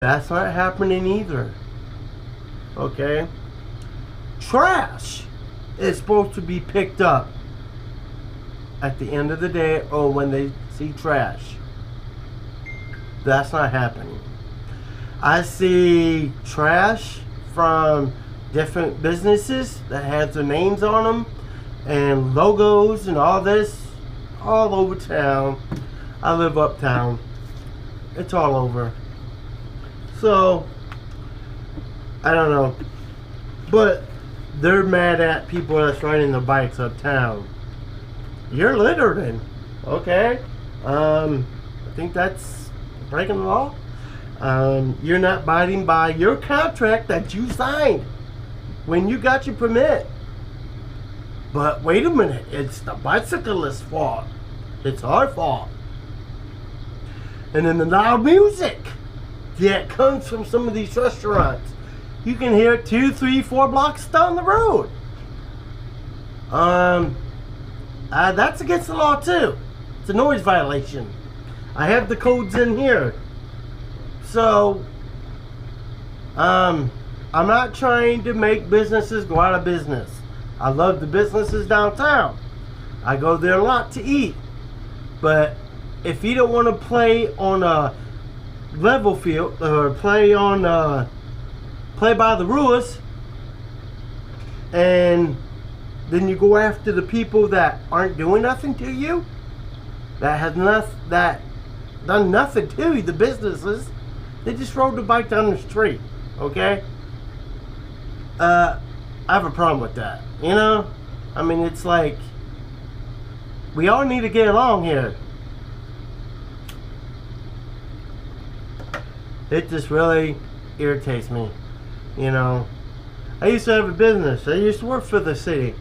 That's not happening either. Okay? Trash is supposed to be picked up at the end of the day or when they see trash. That's not happening. I see trash from different businesses that has their names on them and logos and all this all over town. I live uptown. It's all over. So, I don't know. But they're mad at people that's riding their bikes uptown. You're littering. Okay? I think that's breaking the law. You're not abiding by your contract that you signed when you got your permit. But wait a minute, it's the bicyclist's fault. It's our fault. And then the loud music that comes from some of these restaurants, you can hear it 2, 3, 4 blocks down the road. That's against the law too. It's a noise violation. I have the codes in here. So, I'm not trying to make businesses go out of business. I love the businesses downtown. I go there a lot to eat. But if you don't want to play on a level field or play by the rules, and then you go after the people that aren't doing nothing to you, that done nothing to you, the businesses, they just rode the bike down the street. Okay? I have a problem with that. You know? I mean, it's like, we all need to get along here. It just really irritates me. You know? I used to have a business. I used to work for the city.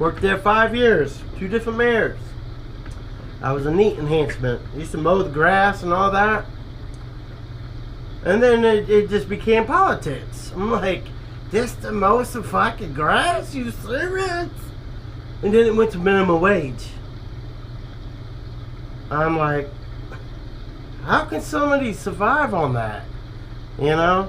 Worked there 5 years. 2 different mayors. I was a neat enhancement. I used to mow the grass and all that. And then it just became politics. I'm like, just to mow some fucking grass? You serious? And then it went to minimum wage. I'm like, how can somebody survive on that? You know?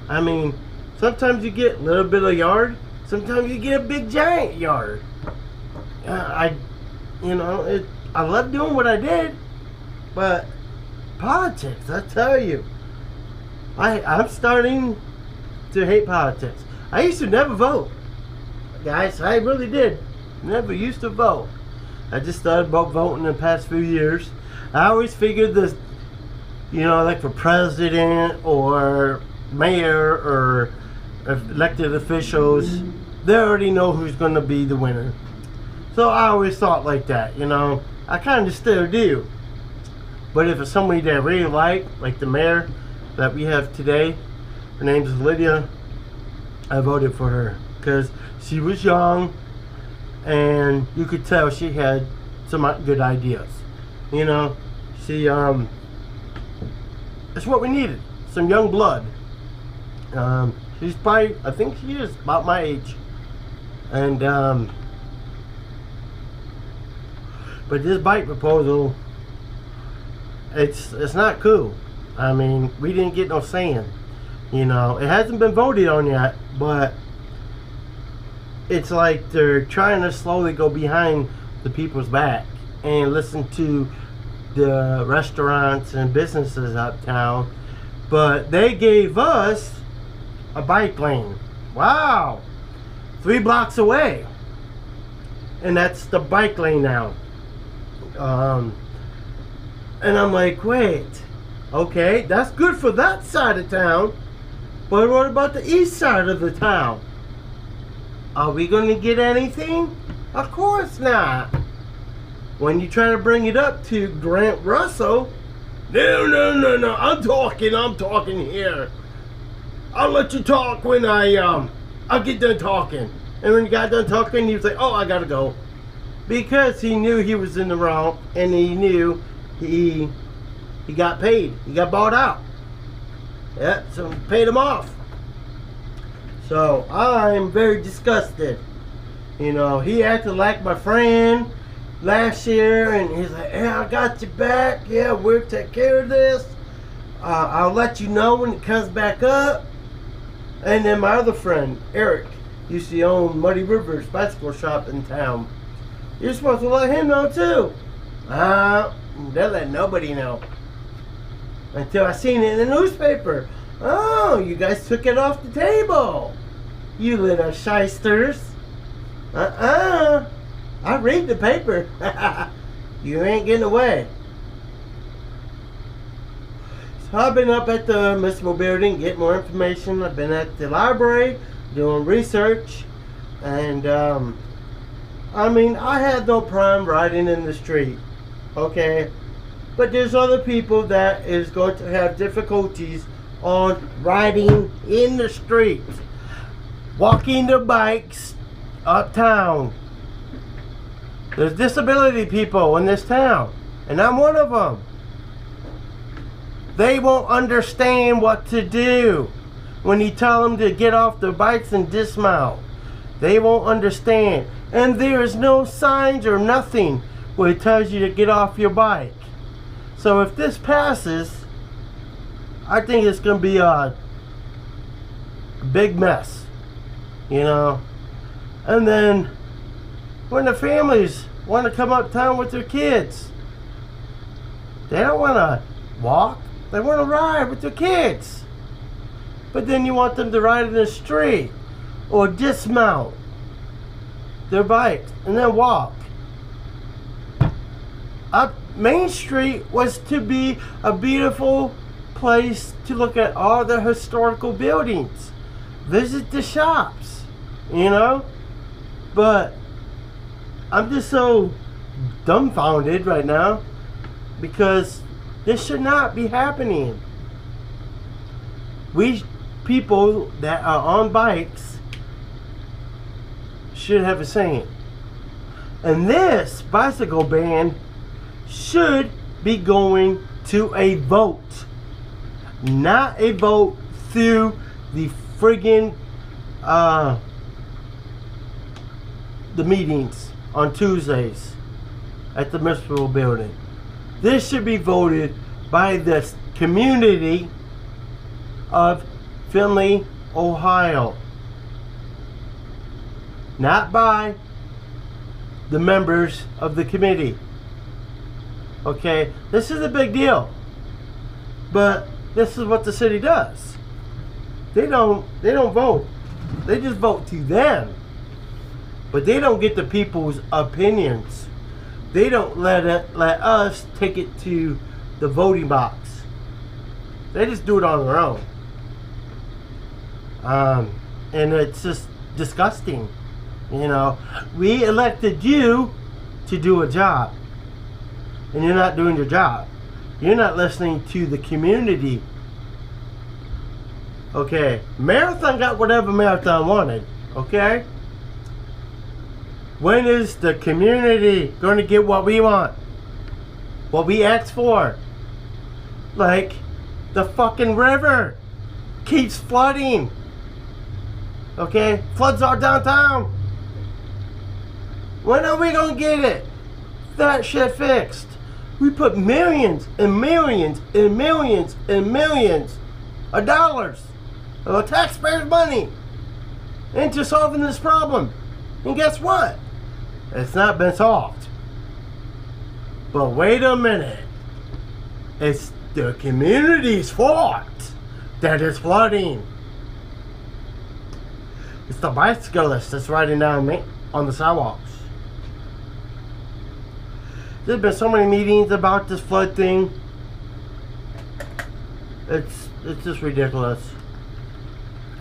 I mean, sometimes you get a little bit of yard. Sometimes you get a big giant yard. I love doing what I did. But politics, I tell you. I'm starting to hate politics. I used to never vote. Guys, I really did. Never used to vote. I just started voting in the past few years. I always figured this, you know, like for president or mayor or elected officials, they already know who's going to be the winner. So I always thought like that, you know. I kind of still do. But if it's somebody that I really like the mayor that we have today, her name is Lydia, I voted for her because she was young and you could tell she had some good ideas. You know, it's what we needed, some young blood. She's probably, I think she is about my age. And but this bike proposal, it's not cool. I mean, we didn't get no saying. You know, it hasn't been voted on yet, but it's like they're trying to slowly go behind the people's back and listen to the restaurants and businesses uptown. But they gave us a bike lane. Wow! 3 blocks away. And that's the bike lane now. And I'm like, wait. Okay, that's good for that side of town. But what about the east side of the town? Are we going to get anything? Of course not. When you try to bring it up to Grant Russell, no, I'm talking here. I'll let you talk when I'll get done talking. And when he got done talking, he was like, oh, I gotta go. Because he knew he was in the wrong, and he knew he got paid. He got bought out. Yeah, so paid him off. So I'm very disgusted. You know, he acted like my friend last year, and he's like, yeah, I got you back. Yeah, we'll take care of this. I'll let you know when it comes back up. And then my other friend, Eric, used to own Muddy River's bicycle shop in town. You're supposed to let him know too. They'll let nobody know. Until I seen it in the newspaper. Oh, you guys took it off the table. You little shysters. I read the paper. You ain't getting away. So I've been up at the municipal building getting more information. I've been at the library doing research. And, I mean, I had no problem riding in the street. Okay? But there's other people that is going to have difficulties on riding in the street. Walking their bikes uptown. There's disability people in this town. And I'm one of them. They won't understand what to do when you tell them to get off their bikes and dismount. They won't understand. And there's no signs or nothing where it tells you to get off your bike. So if this passes, I think it's going to be a big mess, you know. And then when the families want to come uptown with their kids, they don't want to walk, they want to ride with their kids. But then you want them to ride in the street or dismount their bikes and then walk. Up Main Street was to be a beautiful place to look at all the historical buildings, visit the shops, you know. But I'm just so dumbfounded right now because this should not be happening. We people that are on bikes should have a saying. And this bicycle ban should be going to a vote, not a vote through the friggin' the meetings on Tuesdays at the municipal building. This should be voted by the community of Findlay, Ohio, not by the members of the committee. Okay, this is a big deal, but this is what the city does. They don't vote. They just vote to them, but they don't get the people's opinions. They don't let us take it to the voting box. They just do it on their own, and it's just disgusting. You know, we elected you to do a job, and you're not doing your job. You're not listening to the community. Okay, Marathon got whatever Marathon wanted. Okay, when is the community going to get what we want, what we asked for? Like, the fucking river keeps flooding. Okay, floods our downtown. When are we gonna get it? That shit fixed. We put millions and millions and millions and millions of dollars of taxpayers' money into solving this problem. And guess what? It's not been solved. But wait a minute. It's the community's fault that it's flooding. It's the bicyclist that's riding down on the sidewalks. There's been so many meetings about this flood thing. It's just ridiculous.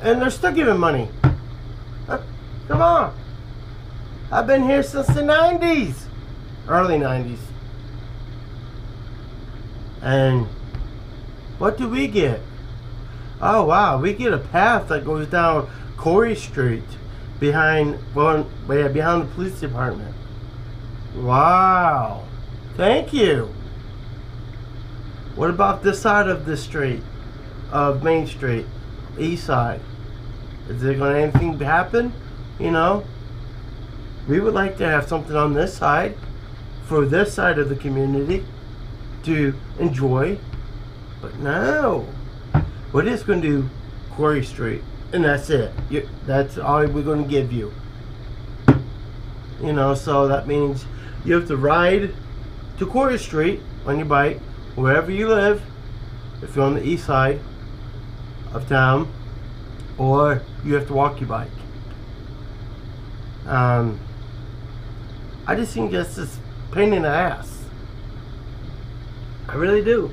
And they're still giving money. Come on. I've been here since the 90s. Early 90s. And what do we get? Oh wow, we get a path that goes down Corey Street behind the police department. Wow. Thank you. What about this side of the street, of Main Street, east side? Is there going to anything happen? You know, we would like to have something on this side for this side of the community to enjoy. But no, we're just going to do Quarry Street, and that's it. That's all we're going to give you. You know, so that means you have to ride to Quarry Street on your bike, wherever you live, if you're on the east side of town, or you have to walk your bike. I just think that's just pain in the ass. I really do.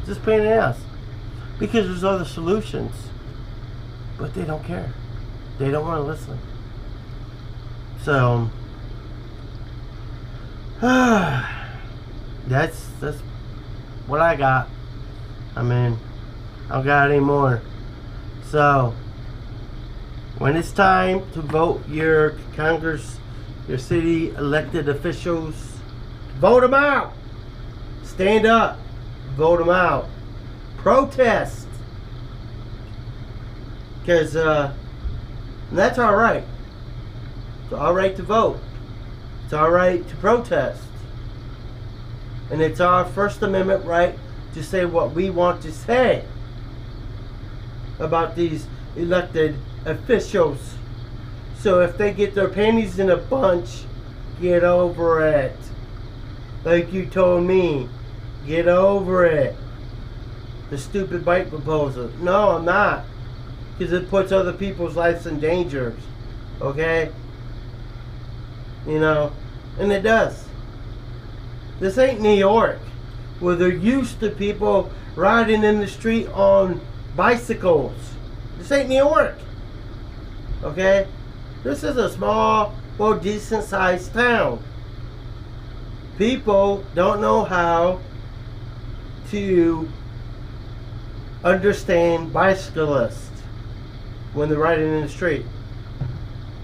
Just pain in the ass. Because there's other solutions. But they don't care. They don't want to listen. So that's what I got. I mean, I don't got any more. So when it's time to vote your Congress, your city elected officials, vote them out. Stand up. Vote them out. Protest. Because that's all right. It's all right to vote. It's all right to protest. And it's our First Amendment right to say what we want to say about these elected officials. So if they get their panties in a bunch, get over it. Like you told me, get over it. The stupid bike proposal. No, I'm not. Because it puts other people's lives in danger. Okay? You know, and it does. This ain't New York, where they're used to people riding in the street on bicycles. This ain't New York. Okay? This is a small, well, decent sized town. People don't know how to understand bicyclists when they're riding in the street.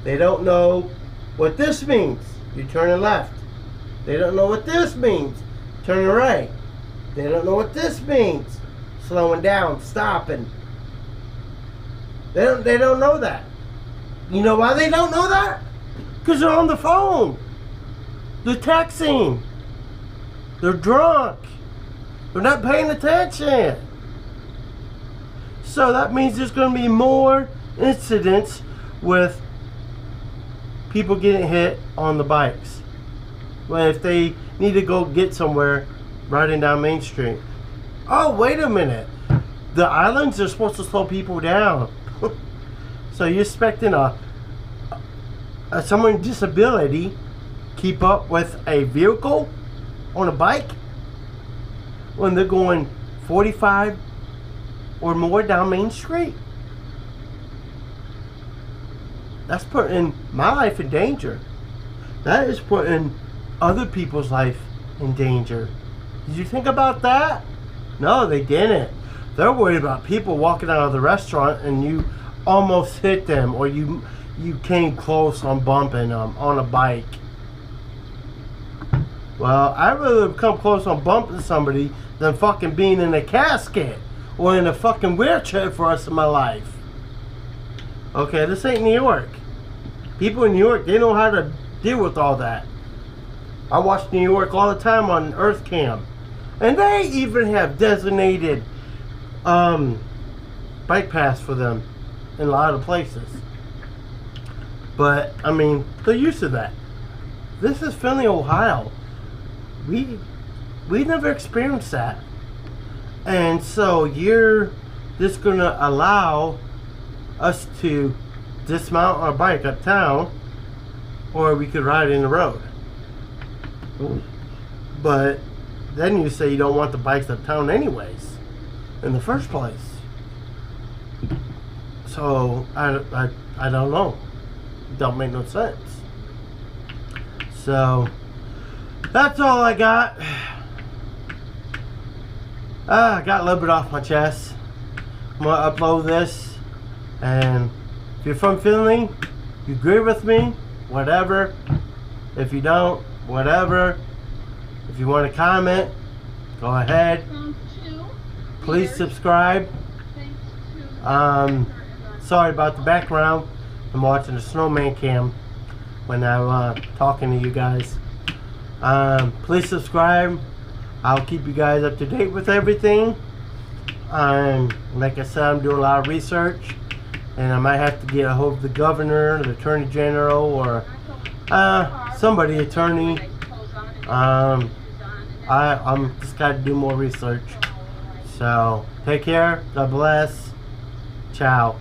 They don't know what this means. You're turning left. They don't know what this means. Turning right. They don't know what this means. Slowing down, stopping. They don't know that. You know why they don't know that? Because they're on the phone. They're texting. They're drunk. They're not paying attention. So that means there's going to be more incidents with people getting hit on the bikes. Well, if they need to go get somewhere riding down Main Street. Oh, wait a minute. The islands are supposed to slow people down. So you're expecting someone with disability keep up with a vehicle on a bike when they're going 45 or more down Main Street? That's putting my life in danger. That is putting other people's life in danger. Did you think about that? No, they didn't. They're worried about people walking out of the restaurant and you almost hit them, or you came close on bumping them on a bike. Well, I'd rather come close on bumping somebody than fucking being in a casket or in a fucking wheelchair for the rest of my life. Okay, this ain't New York. People in New York, they know how to deal with all that. I watch New York all the time on Earth Cam. And they even have designated bike paths for them in a lot of places. But, I mean, they're used to that. This is Findlay, Ohio. We never experienced that. And so you're just going to allow us to dismount our bike uptown, or we could ride in the road. But then you say you don't want the bikes uptown anyways in the first place. So I don't know. It don't make no sense. So that's all I got. I got a little bit off my chest. I'm gonna upload this, and if you're from Findlay, you agree with me, whatever. If you don't, whatever. If you want to comment, go ahead. Please subscribe. Sorry about the background. I'm watching the snowman cam when I'm talking to you guys. Please subscribe. I'll keep you guys up to date with everything. Like I said, I'm doing a lot of research, and I might have to get a hold of the governor, the attorney general, or somebody, attorney. I'm just got to do more research. So take care. God bless. Ciao.